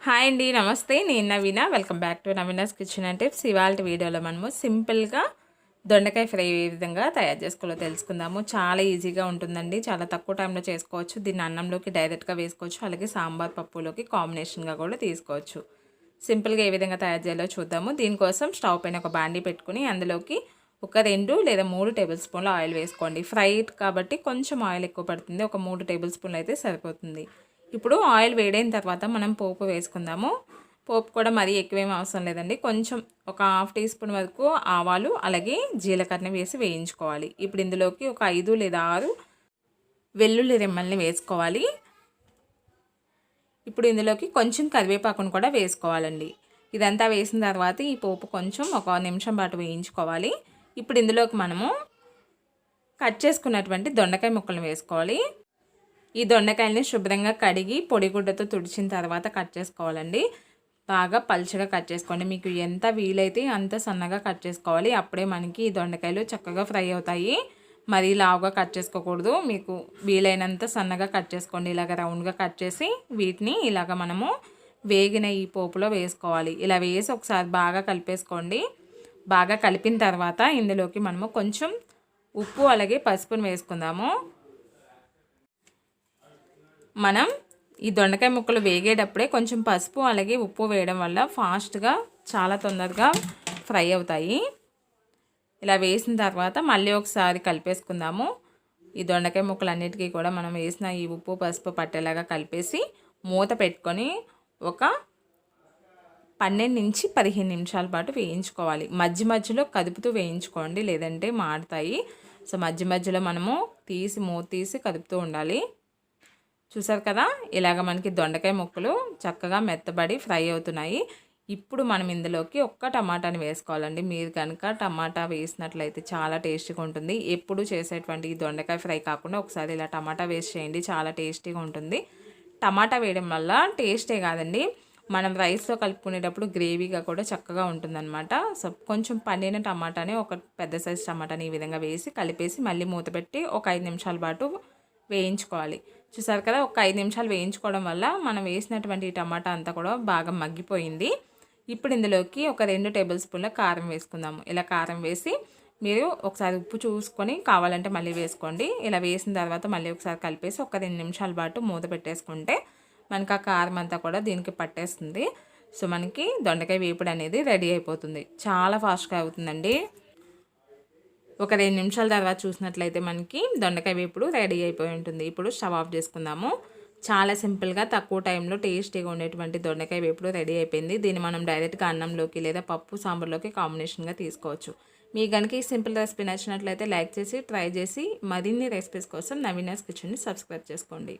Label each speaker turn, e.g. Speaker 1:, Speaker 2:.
Speaker 1: Hi అండి, నమస్తే. నేను Naveena. Welcome back to Naveena's kitchen and tips. ఇవాళ వీడియోలో మనము సింపుల్గా దొండకాయ ఫ్రై ఏ విధంగా తయారు చేసుకోవాలో తెలుసుకుందాము. చాలా ఈజీగా ఉంటుందండి, చాలా తక్కువ టైంలో చేసుకోవచ్చు. దీన్ని అన్నంలోకి డైరెక్ట్గా వేసుకోవచ్చు, అలాగే సాంబార్ పప్పులోకి కాంబినేషన్గా కూడా తీసుకోవచ్చు. సింపుల్గా ఏ విధంగా తయారు చేయాలో చూద్దాము. దీనికోసం స్టవ్ పైన ఒక బాండీ పెట్టుకుని అందులోకి ఒక 2 లేదా 3 టేబుల్ స్పూన్ల ఆయిల్ వేసుకోండి. ఫ్రై కాబట్టి కొంచెం ఆయిల్ ఎక్కువ పడుతుంది, ఒక 3 టేబుల్ స్పూన్లు అయితే సరిపోతుంది. ఇప్పుడు ఆయిల్ వేడైన తర్వాత మనం పోపు వేసుకుందాము. పోపు కూడా మరీ ఎక్కువేం అవసరం లేదండి, కొంచెం ఒక హాఫ్ టీ స్పూన్ వరకు ఆవాలు అలాగే జీలకర్రని వేసి వేయించుకోవాలి. ఇప్పుడు ఇందులోకి ఒక 5 లేదా 6 వెల్లుల్లి రెమ్మల్ని వేసుకోవాలి. ఇప్పుడు ఇందులోకి కొంచెం కరివేపాకును కూడా వేసుకోవాలండి. ఇదంతా వేసిన తర్వాత ఈ పోపు కొంచెం ఒక నిమిషం పాటు వేయించుకోవాలి. ఇప్పుడు ఇందులోకి మనము కట్ చేసుకున్నటువంటి దొండకాయ ముక్కలు వేసుకోవాలి. ఈ దొండకాయలని శుభ్రంగా కడిగి పొడిగుడ్డతో తుడిచిన తర్వాత కట్ చేసుకోవాలండి. బాగా పల్చగా కట్ చేసుకోండి, మీకు ఎంత వీలైతే అంత సన్నగా కట్ చేసుకోవాలి. అప్పుడే మనకి ఈ దొండకాయలు చక్కగా ఫ్రై అవుతాయి. మరీ లావుగా కట్ చేసుకోకూడదు, మీకు వీలైనంత సన్నగా కట్ చేసుకోండి. ఇలాగ రౌండ్గా కట్ చేసి వీటిని ఇలాగ మనము వేగిన ఈ పోపులో వేసుకోవాలి. ఇలా వేసి ఒకసారి బాగా కలిపేసుకోండి. బాగా కలిపిన తర్వాత ఇందులోకి మనము కొంచెం ఉప్పు అలాగే పసుపును వేసుకుందాము. మనం ఈ దొండకాయ ముక్కలు వేగేటప్పుడే కొంచెం పసుపు అలాగే ఉప్పు వేయడం వల్ల ఫాస్ట్గా చాలా తొందరగా ఫ్రై అవుతాయి. ఇలా వేసిన తర్వాత మళ్ళీ ఒకసారి కలిపేసుకుందాము. ఈ దొండకాయ ముక్కలన్నిటికీ కూడా మనం వేసిన ఈ ఉప్పు పసుపు పట్టేలాగా కలిపేసి మూత పెట్టుకొని ఒక 12 నుంచి 15 నిమిషాల పాటు వేయించుకోవాలి. మధ్య మధ్యలో కదుపుతూ వేయించుకోండి, లేదంటే మాడుతాయి. సో మధ్య మధ్యలో మనము మూత తీసి కదుపుతూ ఉండాలి. చూసారు కదా, ఇలాగ మనకి దొండకాయ ముక్కలు చక్కగా మెత్తబడి ఫ్రై అవుతున్నాయి. ఇప్పుడు మనం ఇందులోకి ఒక్క టమాటాని వేసుకోవాలండి. మీరు కనుక టమాటా వేసినట్లయితే చాలా టేస్టీగా ఉంటుంది. ఎప్పుడు చేసేటువంటి ఈ దొండకాయ ఫ్రై కాకుండా ఒకసారి ఇలా టమాటా వేస్ట్ చేయండి, చాలా టేస్టీగా ఉంటుంది. టమాటా వేయడం వల్ల టేస్టే కాదండి, మనం రైస్లో కలుపుకునేటప్పుడు గ్రేవీగా కూడా చక్కగా ఉంటుందన్నమాట. సో కొంచెం పండిన టమాటాని, ఒక పెద్ద సైజు టమాటాని ఈ విధంగా వేసి కలిపేసి మళ్ళీ మూత పెట్టి ఒక 5 నిమిషాల పాటు వేయించుకోవాలి. చూసారు కదా, ఒక 5 నిమిషాలు వేయించుకోవడం వల్ల మనం వేసినటువంటి టమాటా అంతా కూడా బాగా మగ్గిపోయింది. ఇప్పుడు ఇందులోకి ఒక 2 టేబుల్ స్పూన్ల కారం వేసుకుందాము. ఇలా కారం వేసి మీరు ఒకసారి ఉప్పు చూసుకొని కావాలంటే మళ్ళీ వేసుకోండి. ఇలా వేసిన తర్వాత మళ్ళీ ఒకసారి కలిపేసి ఒక 2 నిమిషాల పాటు మూత పెట్టేసుకుంటే మనకి ఆ కారం అంతా కూడా దీనికి పట్టేస్తుంది. సో మనకి దొండకాయ వేపుడు అనేది రెడీ అయిపోతుంది. చాలా ఫాస్ట్గా అవుతుందండి. ఒక 2 నిమిషాల తర్వాత చూసినట్లయితే మనకి దొండకాయ వేపుడు రెడీ అయిపోయి ఉంటుంది. ఇప్పుడు స్టవ్ ఆఫ్ చేసుకుందాము. చాలా సింపుల్గా తక్కువ టైంలో టేస్టీగా ఉండేటువంటి దొండకాయ వేపుడు రెడీ అయిపోయింది. దీన్ని మనం డైరెక్ట్గా అన్నంలోకి లేదా పప్పు సాంబార్లోకి కాంబినేషన్గా తీసుకోవచ్చు. మీకు కనుక ఈ సింపుల్ రెసిపీ నచ్చినట్లయితే లైక్ చేసి ట్రై చేసి మరిన్ని రెసిపీస్ కోసం నవీనాస్ కిచెన్ని సబ్స్క్రైబ్ చేసుకోండి.